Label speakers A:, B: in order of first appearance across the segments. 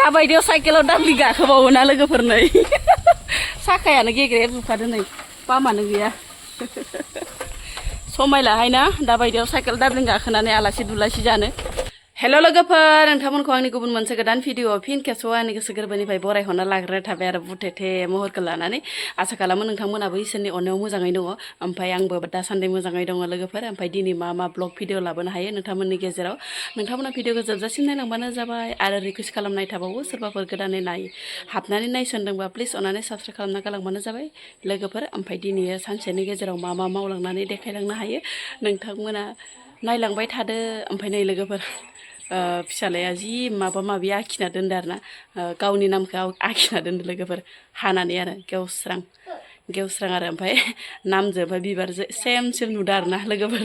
A: दाबायदियाव साइकेलाव दाब्लि गाखोबावोना लोगोफोरनै साखायानो गेग्रेब जुबखादो नै पामानो गैया समायलाहायना दाबायदियाव साइकेल दाब्लिं गाखोनानै आलासि दुलासि जानो हेल' लोगोफोर नोंथांमोनखौ आंनि गुबुन मोनसे गोदान भिडिअ फिन खेबसेबाव आंनि गोसो गोरबोनिफ्राय बरायहरना लाग्रोनाय थाबाय आरो बुथेथे महरखौ लानानै आसा खालामो नोंथांमोनाबो इसोरनि अननायाव मोजाङै दङ ओमफ्राय आंबो दासान्दि मोजाङै दङ लोगोफोर ओमफ्राय दिनै मा ब्लग भिडिअ लाबोनो हायो नोंथांमोननि गेजेराव नोंथांमोना भिडिअखौ जोबजासिम नायलांबानो जाबाय आरो रिकुवेस्ट खालामनाय थाबावो सोरबाफोर गोदानै हाबनानै नायसनदोंबा प्लिज अननानै साबस्क्राइब खालामना गालांबानो जाबाय लोगोफोर ओमफ्राय दिनै सानसेनि गेजेराव मा मावलांनानै देखायलांनो हायो नोंथांमोना नायलांबाय थादो ओमफ्राय नै लोगोफोर फिसालाया जि माबा माबि आखिना दोनदो आरोना गावनि नामखौ आखिना दोनदो लोगोफोर हानानै आरो गेवस्रां आरो ओमफ्राय नामजों ओमफ्राय बिबारजों सेम नुदो आरोना लोगोफोर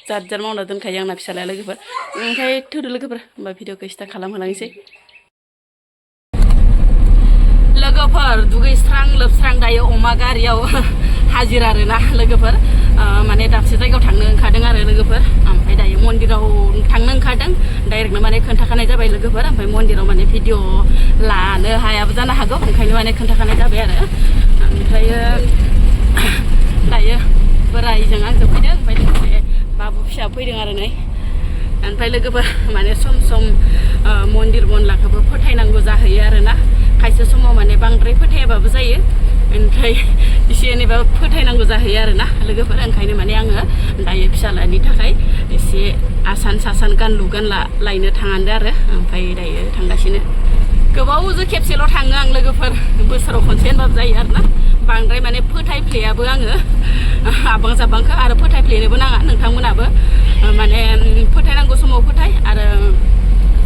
A: जात मावना दोनखायो आंना फिसालाया लोगोफोर ओमफ्राय थोदो लोगोफोर होमबा भिडिअखौ स्टार्ट खालामहोलांसै लोगोफोर दुगैस्रां लोबस्रां दायो अमा गारियाव हाजिर आरोना लोगोफोर माने दाबसे जायगायाव थांनो ओंखारदों आरो लोगोफोर ओमफ्राय दायो मन्दिराव थांनो ओंखारदों डाइरेक्टनो माने खोन्थाखानाय जाबाय लोगोफोर ओमफ्राय मन्दिराव माने भिडिअ लानो हायाबो जानो हागौ ओंखायनो माने खोन्थाखानाय जाबाय आरो ओमफ्राय दायो बोराइजों आंजों फैदों ओमफ्य लोगोसे बाबु फिसा फैदों आरो नै ओमफ्राय लोगोफोर माने सम मन्दिर बनलाखौबो फोथायनांगौ जाहैयो आरोना खायसे समाव माने बांद्राय फोथायाबाबो जायो ओमफ्राय एसे एनैबाबो फोथायनांगौ जाहैयो आरोना लोगोफोर ओंखायनो माने आङो दायो फिसालानि थाखाय एसे आसान गानलु गानला लायनो थांहांदो आरो ओमफ्राय दायो थांगासिनो गोबावजों खेबसेल' थाङो आं लोगोफोर बोसोराव खनसे होनबाबो जायो आरोना बांद्राय माने फोथायफ्लेयाबो आङो आबां जाबांखौ आरो फोथायफ्लेनोबो नाङा नोंथांमोनाबो माने फोथायनांगौ समाव फोथाय आरो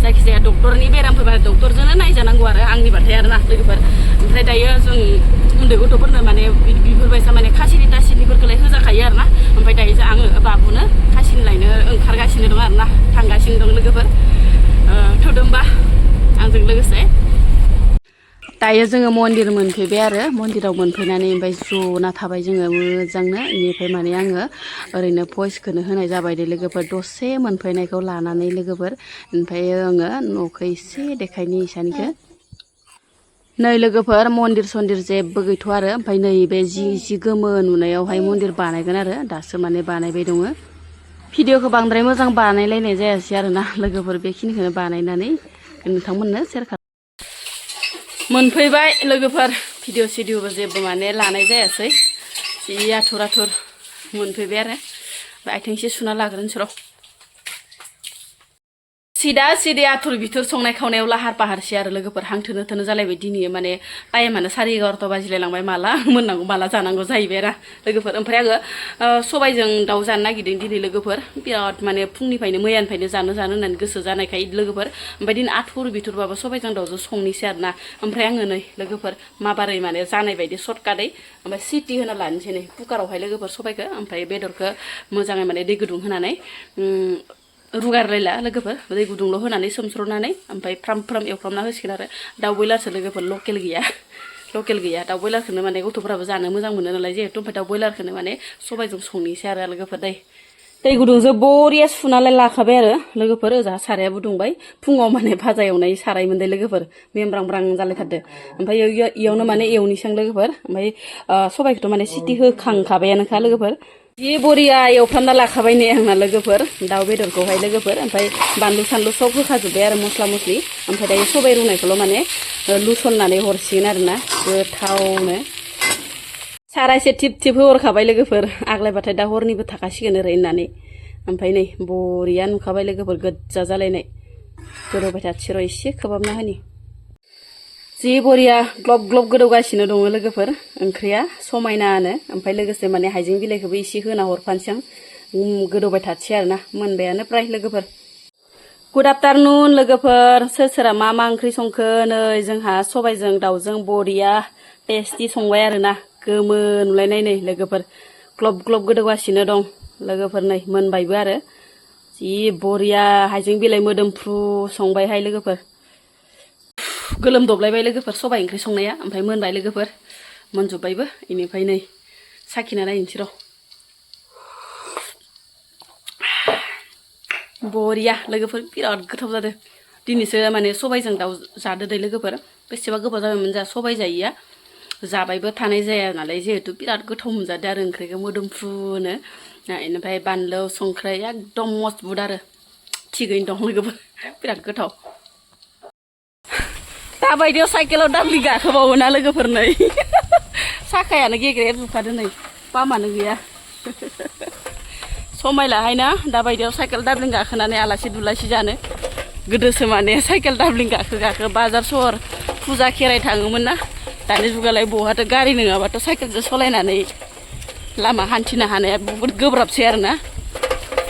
A: जायखिजाया डक्टरनि बेराम फैबा डक्टरजोंनो नायजानांगौ आरो आंनिबाथाय आरोना लोगोफोर ओमफ्राय दायो जों उन्दै गथ'फोरनो माने बेफोरबायसा माने खासिनि तासिनिफोरखौलाय होजाखायो आरोना ओमफ्राय दायो आङो बाबुनो खासिनि लायनो ओंखारगासिनो दं आरोना थांगासिनो दं लोगोफोर थौदोंबा आंजों लोगोसे दायो जोङो मन्दिर मोनफैबाय आरो मन्दिराव मोनफैनानै ओमफ्राय जना थाबाय जोङो मोजांनो बेनिफ्राय माने आङो ओरैनो भइसखौनो होनाय जाबाय दे लोगोफोर दसे मोनफैनायखौ लानानै लोगोफोर ओमफ्राय आङो न'खौ एसे देखायनि इसानिखौ नै लोगोफोर मन्दिर सन्दिर जेबो गैथ'आ आरो ओमफ्राय नैबे जि गोमो नुनायावहाय मन्दिर बानायगोन आरो दासो माने बानायबाय दङ भिडिअखौ बांद्राय मोजां बानायलायनाय जायासै आरोना लोगोफोर बेखिनिखौनो बानायनानै नोंथांमोननो सेयार मोनफैबाय लोगोफोर भिडिअ सिडिअबो जेबो माने लानाय जायासै जि आथुर मोनफैबाय आरो आथिंसे सुना लाग्रोनोसै र' सिदा आथुर बिथुर संनाय खावनायाव लाहार फाहारसै आरो लोगोफोर हांथोनो थोनो जालायबाय दिनै माने टाइमानो 11:30 बाजिलायलांबाय माला मोननांगौ माला जानांगौ जाहैबाय आरो लोगोफोर ओमफ्राय आङो सबायजों दाउ जानो नागिरदों दिनै लोगोफोर बिराद माने फुंनिफ्रायनो मैयानिफ्रायनो जानो होननानै गोसो जानायखाय लोगोफोर ओमफ्राय दिनै आथुर बिथुरबाबो सबायजों दाउजों संनोसै आरोना ओमफ्राय आङो नै लोगोफोर माबारै माने जानाय बायदि सर्टकाटै ओमफ्राय सिटि होना लानोसै नै कुकारावहाय लोगोफोर सबायखौ ओमफ्राय बेदरखौ मोजाङै माने दै गुदुं होनानै रुगारलायला लोगोफोर दै गुदुंल' होनानै सोमस्र'नानै ओमफ्राय फ्राम एवफ्रामना होसिगोन आरो दाउ बयलारसो लोगोफोर लकेल गैया दाउ बयलारखौनो माने गथ'फोराबो जानो मोजां मोनो नालाय जिहेतु ओमफ्राय दाउ बयलारखौनो माने सबायजों संनोसै आरो लोगोफोर दै गुदुंजों बरिया सुनालाय लाखाबाय आरो लोगोफोर ओजा सारायाबो दुंबाय फुङाव माने भाजा एवनाय साराय मोनदों लोगोफोर मेमब्रां जालायथारदो ओमफ्राय इयावनो माने एवनिसां लोगोफोर ओमफ्राय सबायखौथ' माने सिटि होखांखाबायानोखा लोगोफोर जि बरिया एवफ्रामना लाखाबाय नै आंना लोगोफोर दाउ बेदरखौहाय लोगोफोर ओमफ्राय बानलु सानलु सब होखाजोब्बाय आरो मस्ला मस्लि ओमफ्राय दायो सबाय रुनायखौल' माने लुसननानै हरसिगोन आरोना गोथावनो सारायसे थिब हरखाबाय लोगोफोर आग्लायबाथाय दा हरनिबो थाखासिगोन ओरै होननानै ओमफ्राय नै बरिया नुखाबाय लोगोफोर गोज्जा जालायनाय गोदौबाय थाथिर' एसे खोबहाबना होनि जि बरिया ग्लब गोदौगासिनो दङ लोगोफोर ओंख्रिया समायनानो ओमफ्राय लोगोसे माने हाइजें बिलाइखौबो एसे होना हरफानोसै आं गोदौबाय थाथिसै आरोना मोनबायानो प्राय लोगोफोर गुड आफ्टारनुन लोगोफोर सोरा मा ओंख्रि संखो नै जोंहा सबायजों दाउजों बरिया टेस्टि संबाय आरोना गोमो नुलायनाय नै लोगोफोर ग्लब गोदौगासिनो दं लोगोफोर नै मोनबायबो आरो जि बरिया हाइजें बिलाइ मोदोमफ्रु संबायहाय लोगोफोर गोलोमदबलायबाय लोगोफोर सबाय ओंख्रि संनाया ओमफ्राय मोनबाय लोगोफोर मोनजोब्बायबो इनिफ्राय नै साखिना नायनोसै र' बरिया लोगोफोर बिराद गोथाव जादों दिनैसो माने सबायजों दाउ जादो दे लोगोफोर बेसेबा गोबाव जाबायमोन जा सबाय जायैया जाबायबो थानाय जाया नालाय जिहेतु बिराद गोथाव मोनजादो आरो ओंख्रिखौ मोदोमफ्रुनो इनिफ्राय बानलु संख्रै एकदम मजबुत आरो थिगैनो दं लोगोफोर बिराद गोथाव दाबायदियाव साइकेलाव दाब्लि गाखोबावोना लोगोफोर नै साखायानो गेग्रेब जोबखादो नै पामानो गैया समायलाहायना दाबायदियाव साइकेल दाब्लिं गाखोनानै आलासि दुलासि जानो गोदोसो माने साइकेल दाब्लिं गाखो बाजार सहर फुजा खेराइ थाङोमोन ना दानि जुगालाय बहाथो गारि नङाबाथ' साइकेलजों सलायनानै लामा हान्थिनो हानाया बहुद गोब्राबसै आरोना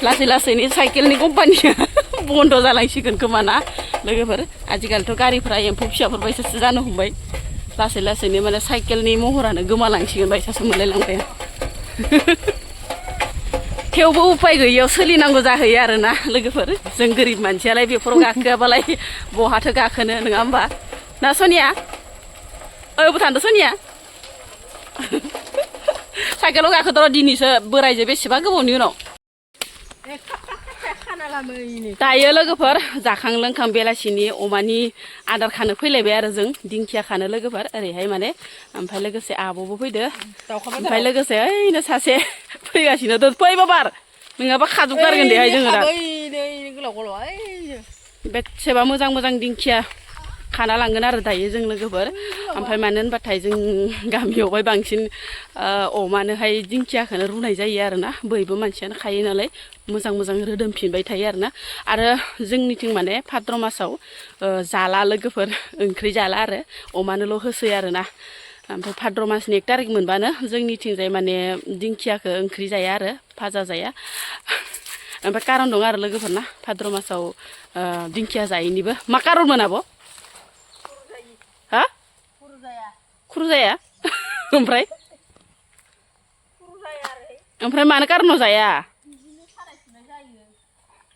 A: लासै लासैनो साइकेलनि कम्पानिया बन्द जालांसिगोन खोमा ना लोगोफोर आजिखालिथ' गारिफ्रा एम्फौ फिसाफोर बायसासो जानो हमबाय लासै लासैनो माने साइकेलनि महरानो गोमालांसिगोन बायसासो मोनलायलांबाय थेवबो उपाय गैयियाव सोलिनांगौ जाहैयो आरोना लोगोफोर जों गोरिब मानसियालाय बेफोराव गाखोआबालाय बहाथो गाखोनो नङा होमबा ना सनिया बबे थांदो सनिया साइकेलाव गाखोदर' दिनैसो बोरायजो बेसेबा गोबावनि उनाव दायो लोगोफोर जाखां लोंखां बेलासिनि अमानि आदार खानो फैलायबाय आरो जों दिंखिया खानो लोगोफोर ओरैहाय माने ओमफ्राय लोगोसे आब'बो फैदो ओमफ्राय लोगोसे ओइनो सासे फैगासिनो दं फै बाबार नङाबा खाजोबगारगोन देहाय जोङो दा बेसेबा मोजां मोजां दिंखिया खाना लांगोन आरो दायो जों लोगोफोर ओमफ्राय मानो होनबाथाय जों गामियावहाय बांसिन अमानोहाय दिंखियाखौनो रुनाय जायो आरोना बयबो मानसियानो खायो नालाय मोजां मोजां रोदोमफिनबाय थायो आरोना आरो जोंनिथिं माने भाद्र मासाव जाला लोगोफोर ओंख्रि जाला आरो अमानोल' होसोयो आरोना ओमफ्राय भाद्र मासनि 1 तारिख मोनबानो जोंनिथिंजाय माने दिंखियाखौ ओंख्रि जाया आरो भाजा जाया ओमफ्राय कारन दं आरो लोगोफोर ना भाद्र मासाव दिंखिया जायैनिबो मा कारन मोनाबो हा खुरु जाया ओमफ्राय मानो कारनाव जाया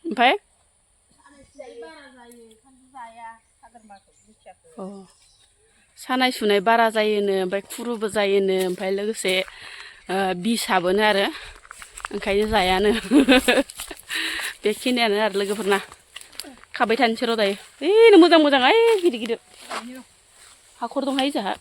A: ओमफ्राय सानाय सुनाय बारा जायोनो ओमफ्राय खुरुबो जायोनो ओमफ्राय लोगोसे बिसाबोनो आरो ओंखायनो जायानो बेखिनियानो आरो लोगोफोरना खाबाय थानोसै र' दायो ओइ मोजां मोजां ओइ गिदिर गिदिर हाखर दंहाय जोंहा